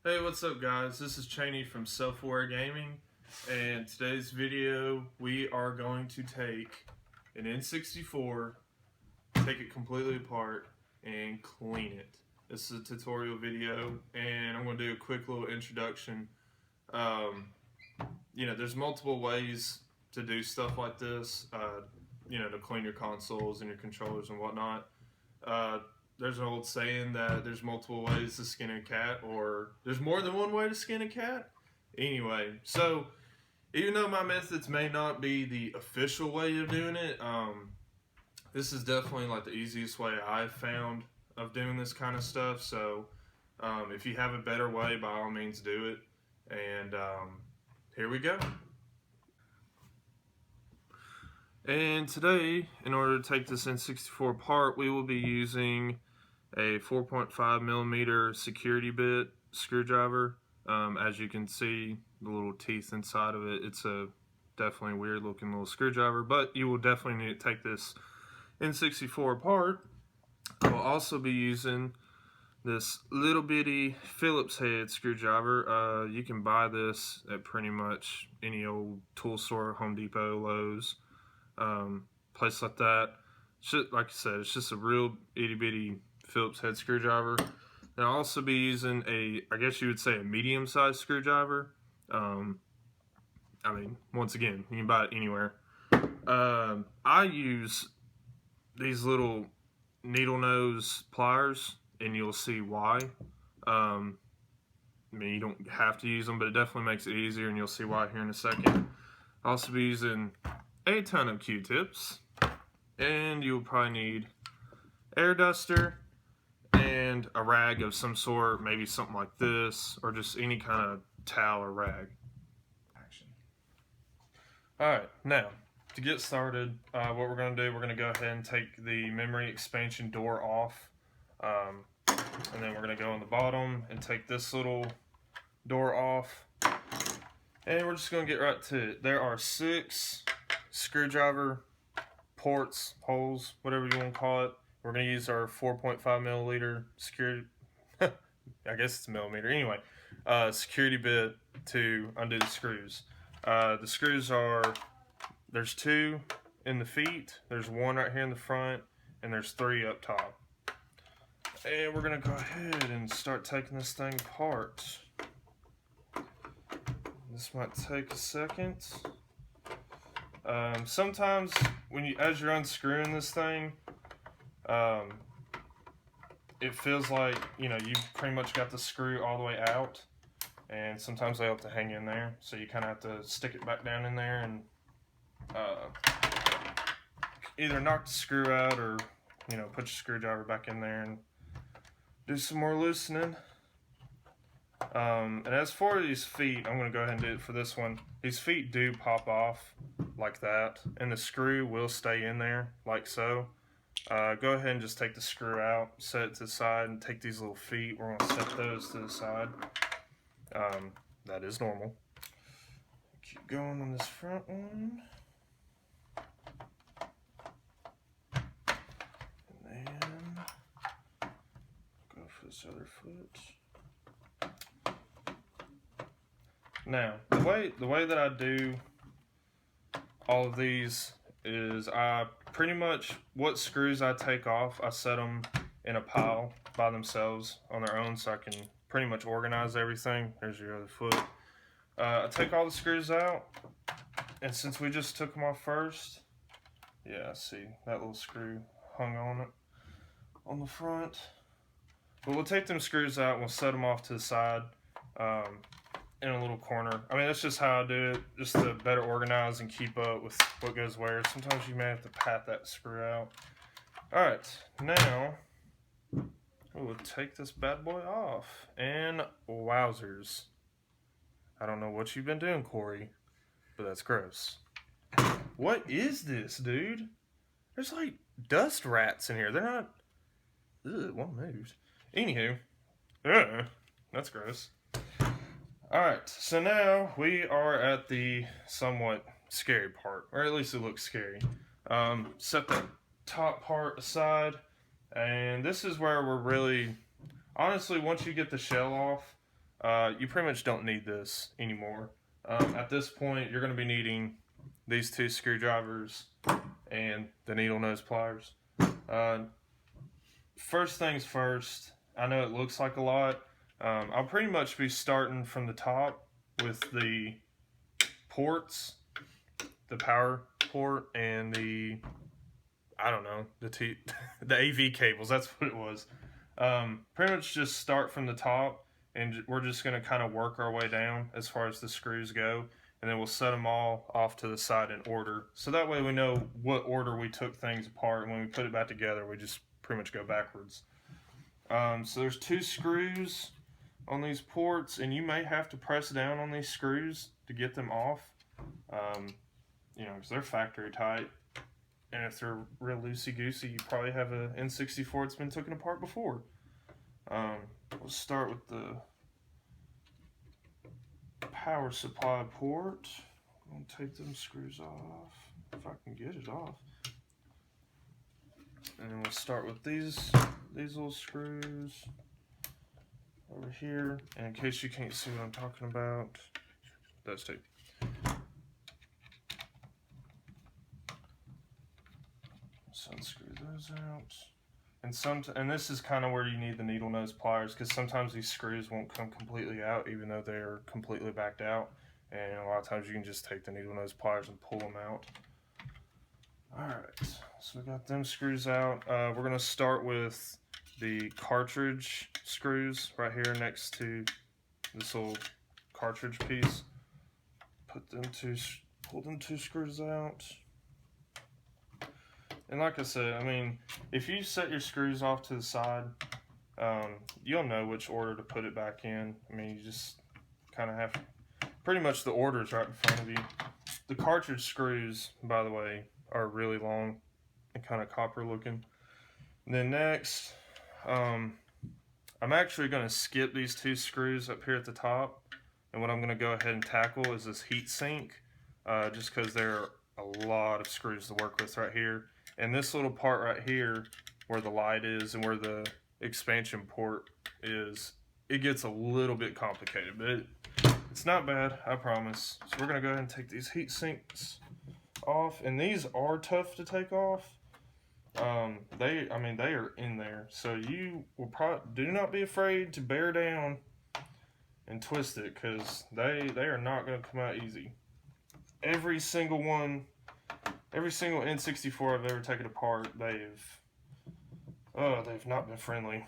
Hey, what's up guys? This is Chaney from Self-Aware Gaming, and today's video we are going to take an N64, take it completely apart, and clean it. This is a tutorial video, and I'm going to do a quick little introduction. There's multiple ways to do stuff like this, to clean your consoles and your controllers and whatnot. There's an old saying that there's multiple ways to skin a cat, or there's more than one way to skin a cat. Anyway, so even though my methods may not be the official way of doing it, this is definitely like the easiest way I've found of doing this kind of stuff. So if you have a better way, by all means do it. And here we go. And today, in order to take this N64 apart, we will be using a 4.5 millimeter security bit screwdriver. As you can see, the little teeth inside of it, it's a definitely weird looking little screwdriver, but you will definitely need to take this N64 apart. I will also be using this little bitty Phillips head screwdriver. You can buy this at pretty much any old tool store, Home Depot, Lowe's, place like that. Like I said, it's just a real itty bitty Phillips head screwdriver. And I'll also be using I guess you would say a medium-sized screwdriver. Once again, you can buy it anywhere. I use these little needle nose pliers, and you'll see why. You don't have to use them, but it definitely makes it easier, and you'll see why here in a second. I'll also be using a ton of Q-tips, and you'll probably need air duster and a rag of some sort, maybe something like this, or just any kind of towel or rag. Alright, now, to get started, what we're going to do, we're going to go ahead and take the memory expansion door off, and then we're going to go on the bottom and take this little door off, and we're just going to get right to it. There are 6 screwdriver ports, holes, whatever you want to call it. We're going to use our 4.5 milliliter security, I guess it's a millimeter, anyway, security bit to undo the screws. The screws there's 2 in the feet, there's 1 right here in the front, and there's 3 up top. And we're going to go ahead and start taking this thing apart. This might take a second. Sometimes as you're unscrewing this thing, it feels like you've pretty much got the screw all the way out, and sometimes they have to hang in there, so you kind of have to stick it back down in there and either knock the screw out or put your screwdriver back in there and do some more loosening. And as for these feet, I'm going to go ahead and do it for this one. These feet do pop off like that, and the screw will stay in there like so. Go ahead and just take the screw out, set it to the side, and take these little feet. We're going to set those to the side. That is normal. Keep going on this front one. And then go for this other foot. Now, the way that I do all of these is pretty much what screws I take off, I set them in a pile by themselves on their own, so I can pretty much organize everything. There's your other foot. I take all the screws out, and since we just took them off first, yeah, see that little screw hung on it on the front. But we'll take them screws out and we'll set them off to the side in a little corner. That's just how I do it, just to better organize and keep up with what goes where. Sometimes you may have to pat that screw out. Alright, now we'll take this bad boy off. And wowzers. I don't know what you've been doing, Corey, but that's gross. What is this, dude? There's like dust rats in here. They're not... Ugh, one moved. Anywho. That's gross. Alright, so now we are at the somewhat scary part, or at least it looks scary. Set the top part aside, and this is where we're really, honestly, once you get the shell off, you pretty much don't need this anymore. At this point, you're going to be needing these 2 screwdrivers and the needle nose pliers. First things first, I know it looks like a lot. I'll pretty much be starting from the top with the ports, the power port, and the, I don't know, the AV cables. That's what it was. Pretty much just start from the top, and we're just going to kind of work our way down as far as the screws go, and then we'll set them all off to the side in order. So that way we know what order we took things apart, and when we put it back together, we just pretty much go backwards. So there's 2 screws on these ports, and you may have to press down on these screws to get them off, you know, because they're factory tight. And if they're real loosey-goosey, you probably have an N64 that's been taken apart before. We'll start with the power supply port. I'm going to take them screws off, if I can get it off. And then we'll start with these little screws over here. And in case you can't see what I'm talking about, those 2. So unscrew those out. And this is kind of where you need the needle nose pliers, because sometimes these screws won't come completely out even though they're completely backed out. And a lot of times you can just take the needle nose pliers and pull them out. Alright, so we got them screws out. We're going to start with the cartridge screws right here next to this little cartridge piece. Pull them 2 screws out. And like I said, I mean, if you set your screws off to the side, you'll know which order to put it back in. I mean, you just kind of have, pretty much the order's right in front of you. The cartridge screws, by the way, are really long and kind of copper looking. And then next, I'm actually going to skip these 2 screws up here at the top. And what I'm going to go ahead and tackle is this heat sink, just because there are a lot of screws to work with right here. And this little part right here, where the light is and where the expansion port is, it gets a little bit complicated, but it's not bad, I promise. So we're gonna go ahead and take these heat sinks off, and these are tough to take off. They are in there, so you will do not be afraid to bear down and twist it, because they are not gonna come out easy. Every single N64 I've ever taken apart, they've not been friendly.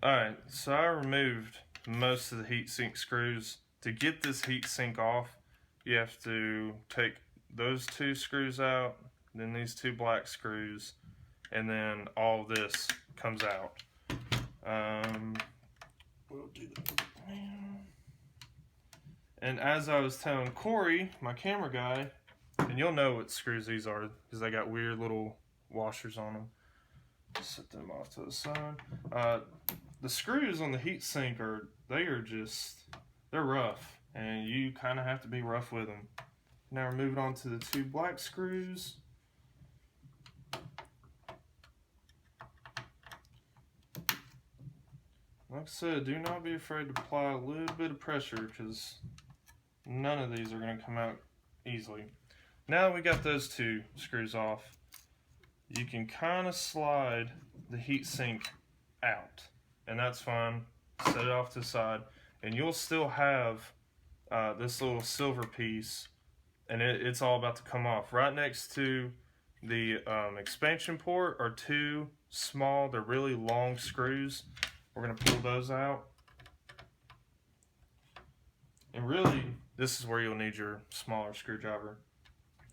Alright, so I removed most of the heatsink screws. To get this heatsink off, you have to take those 2 screws out, then these 2 black screws, and then all this comes out. We'll do that now. And as I was telling Corey, my camera guy, and you'll know what screws these are because they got weird little washers on them. Set them off to the side. The screws on the heatsink they're rough, and you kind of have to be rough with them. Now we're moving on to the 2 black screws. Like I said, do not be afraid to apply a little bit of pressure, because none of these are going to come out easily. Now we got those 2 screws off, you can kind of slide the heatsink out, and that's fine. Set it off to the side, and you'll still have this little silver piece, and it's all about to come off. Right next to the expansion port are 2 small, they're really long screws. We're going to pull those out. And really, this is where you'll need your smaller screwdriver.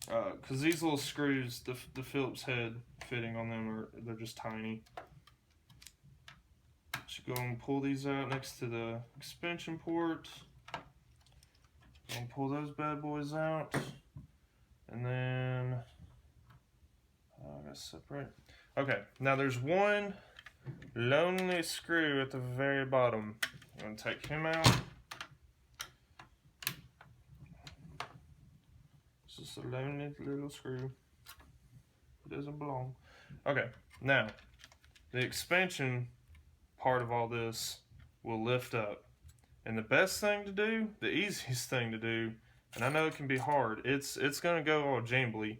Because these little screws, the Phillips head fitting on them, they're just tiny. So go and pull these out next to the expansion port. Go and pull those bad boys out. And then, I gotta separate. Okay, now there's one lonely screw at the very bottom. I'm going to take him out. It's just a lonely little screw. It doesn't belong. Okay, now the expansion part of all this will lift up. And the best thing to do, the easiest thing to do, and I know it can be hard, it's gonna go all jambly.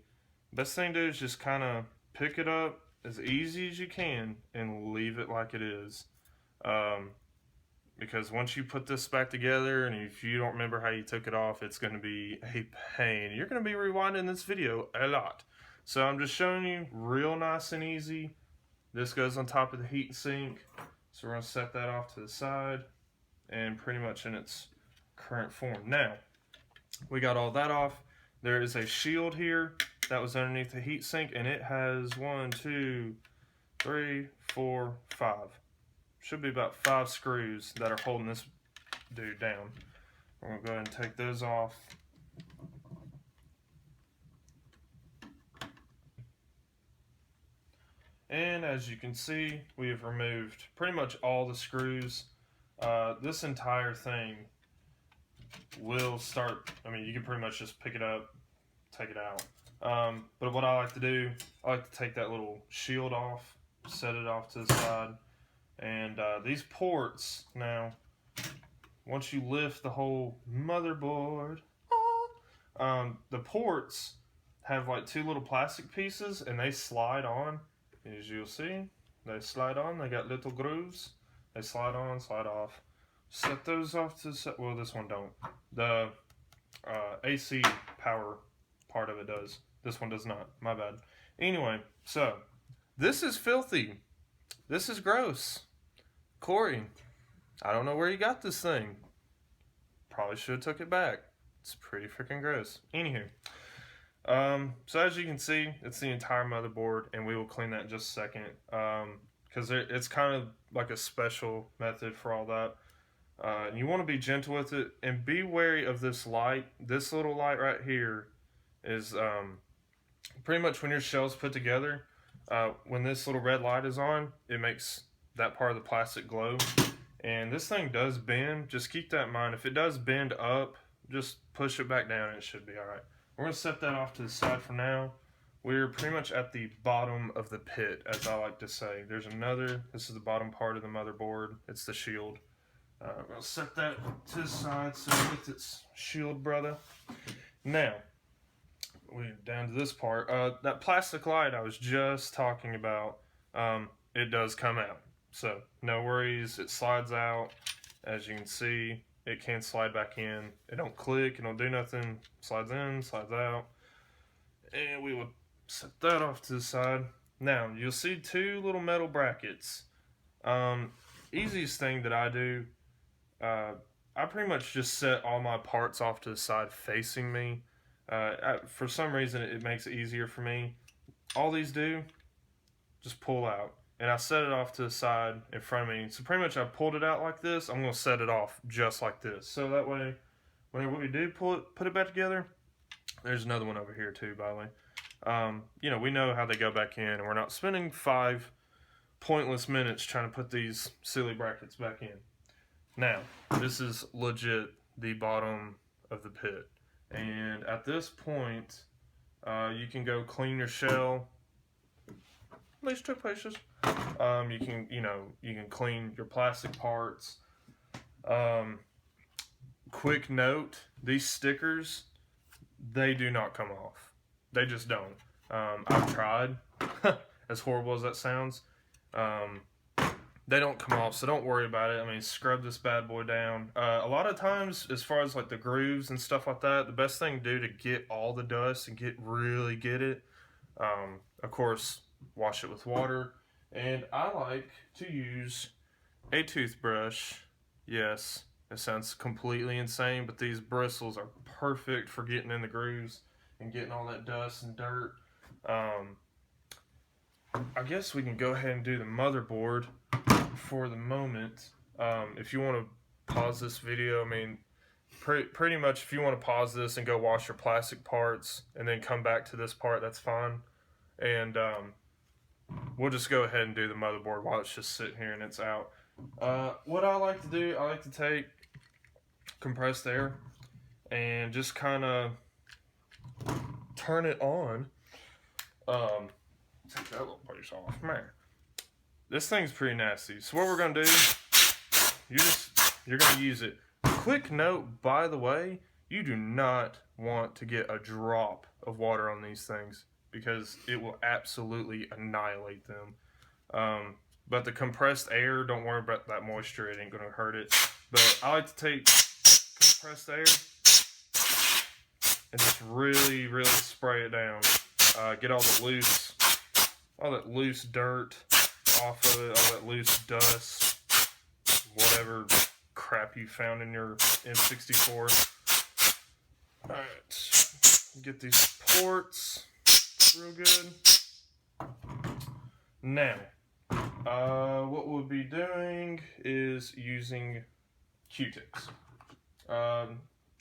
Best thing to do is just kind of pick it up as easy as you can and leave it like it is. Because once you put this back together, and if you don't remember how you took it off, it's going to be a pain. You're going to be rewinding this video a lot. So I'm just showing you real nice and easy. This goes on top of the heat sink. So we're going to set that off to the side and pretty much in its current form. Now, we got all that off. There is a shield here that was underneath the heat sink, and it has 1, 2, 3, 4, 5. Should be about 5 screws that are holding this dude down. We're going to go ahead and take those off. And as you can see, we have removed pretty much all the screws. This entire thing will start, I mean, you can pretty much just pick it up, take it out. But what I like to do, I like to take that little shield off, set it off to the side. And these ports, now, once you lift the whole motherboard, the ports have like 2 little plastic pieces, and they slide on, as you'll see. They slide on, they got little grooves. They slide on, slide off. Set those off to the side. Well, this one don't. The AC power part of it does. This one does not. My bad. Anyway, so, this is filthy. This is gross. Corey, I don't know where you got this thing. Probably should have took it back. It's pretty freaking gross. Anywho, so as you can see, it's the entire motherboard, and we will clean that in just a second. Because it's kind of like a special method for all that. You want to be gentle with it, and be wary of this light. This little light right here is pretty much when your shell's put together. When this little red light is on, it makes that part of the plastic glow. And this thing does bend. Just keep that in mind. If it does bend up, just push it back down and it should be alright. We're going to set that off to the side for now. We're pretty much at the bottom of the pit, as I like to say. There's another, this is the bottom part of the motherboard. It's the shield. We're going to set that to the side so with its shield, brother. Now, we're down to this part. That plastic light I was just talking about, it does come out. So, no worries, it slides out. As you can see, it can slide back in. It don't click, it don't do nothing. Slides in, slides out. And we will set that off to the side. Now, you'll see 2 little metal brackets. Easiest thing that I do, I pretty much just set all my parts off to the side facing me. For some reason, it makes it easier for me. All these do, just pull out. And I set it off to the side in front of me. So pretty much I pulled it out like this. I'm going to set it off just like this. So that way, whenever we do put it back together, there's another one over here too, by the way. You know, we know how they go back in, and we're not spending 5 pointless minutes trying to put these silly brackets back in. Now, this is legit the bottom of the pit. And at this point, you can go clean your shell. At least 2 places. You can, you can clean your plastic parts. Quick note, these stickers, they do not come off. They just don't. I've tried, as horrible as that sounds. They don't come off, so don't worry about it. I mean, scrub this bad boy down. A lot of times, as far as like the grooves and stuff like that, the best thing to do to get all the dust and really get it, of course, wash it with water. And I like to use a toothbrush. Yes, it sounds completely insane, but these bristles are perfect for getting in the grooves and getting all that dust and dirt. I guess we can go ahead and do the motherboard for the moment. If you want to pause this video, I mean, pretty much if you want to pause this and go wash your plastic parts and then come back to this part, that's fine. And we'll just go ahead and do the motherboard while it's just sitting here and it's out. What I like to do, I like to take compressed air and just kind of turn it on. Take that little piece off, man. this thing's pretty nasty. So what we're gonna do, you're gonna use it. Quick note, by the way, you do not want to get a drop of water on these things because it will absolutely annihilate them. But the compressed air, don't worry about that moisture, it ain't gonna hurt it. But I like to take compressed air and just really, really spray it down. Get all that loose dirt off of it, all that loose dust, whatever crap you found in your M64. Alright, get these ports real good. Now, what we'll be doing is using Q-tips.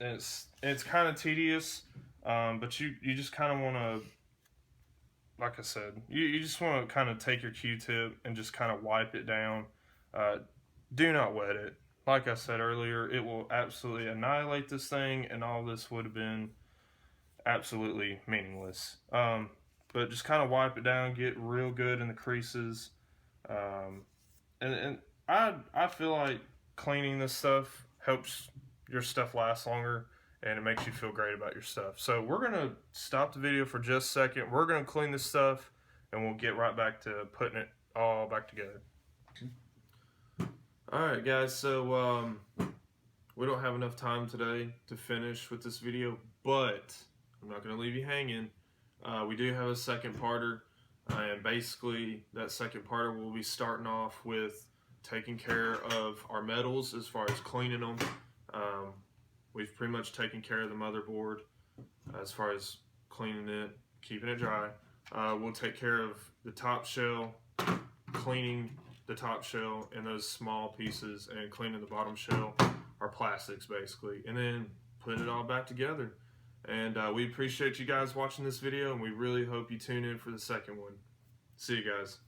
It's kind of tedious, but you just kind of want to, like I said, you just want to kind of take your Q-tip and just kind of wipe it down. Do not wet it. Like I said earlier, it will absolutely annihilate this thing, and all this would have been absolutely meaningless. But just kind of wipe it down, get real good in the creases. And I feel like cleaning this stuff helps your stuff last longer, and it makes you feel great about your stuff. So we're going to stop the video for just a second. We're going to clean this stuff, and we'll get right back to putting it all back together. Alright guys, so we don't have enough time today to finish with this video, but I'm not going to leave you hanging. We do have a second parter, and basically that second parter will be starting off with taking care of our metals as far as cleaning them. We've pretty much taken care of the motherboard as far as cleaning it, keeping it dry. We'll take care of the top shell, cleaning the top shell and those small pieces, and cleaning the bottom shell, our plastics basically, and then putting it all back together. And we appreciate you guys watching this video, and we really hope you tune in for the second one. See you guys.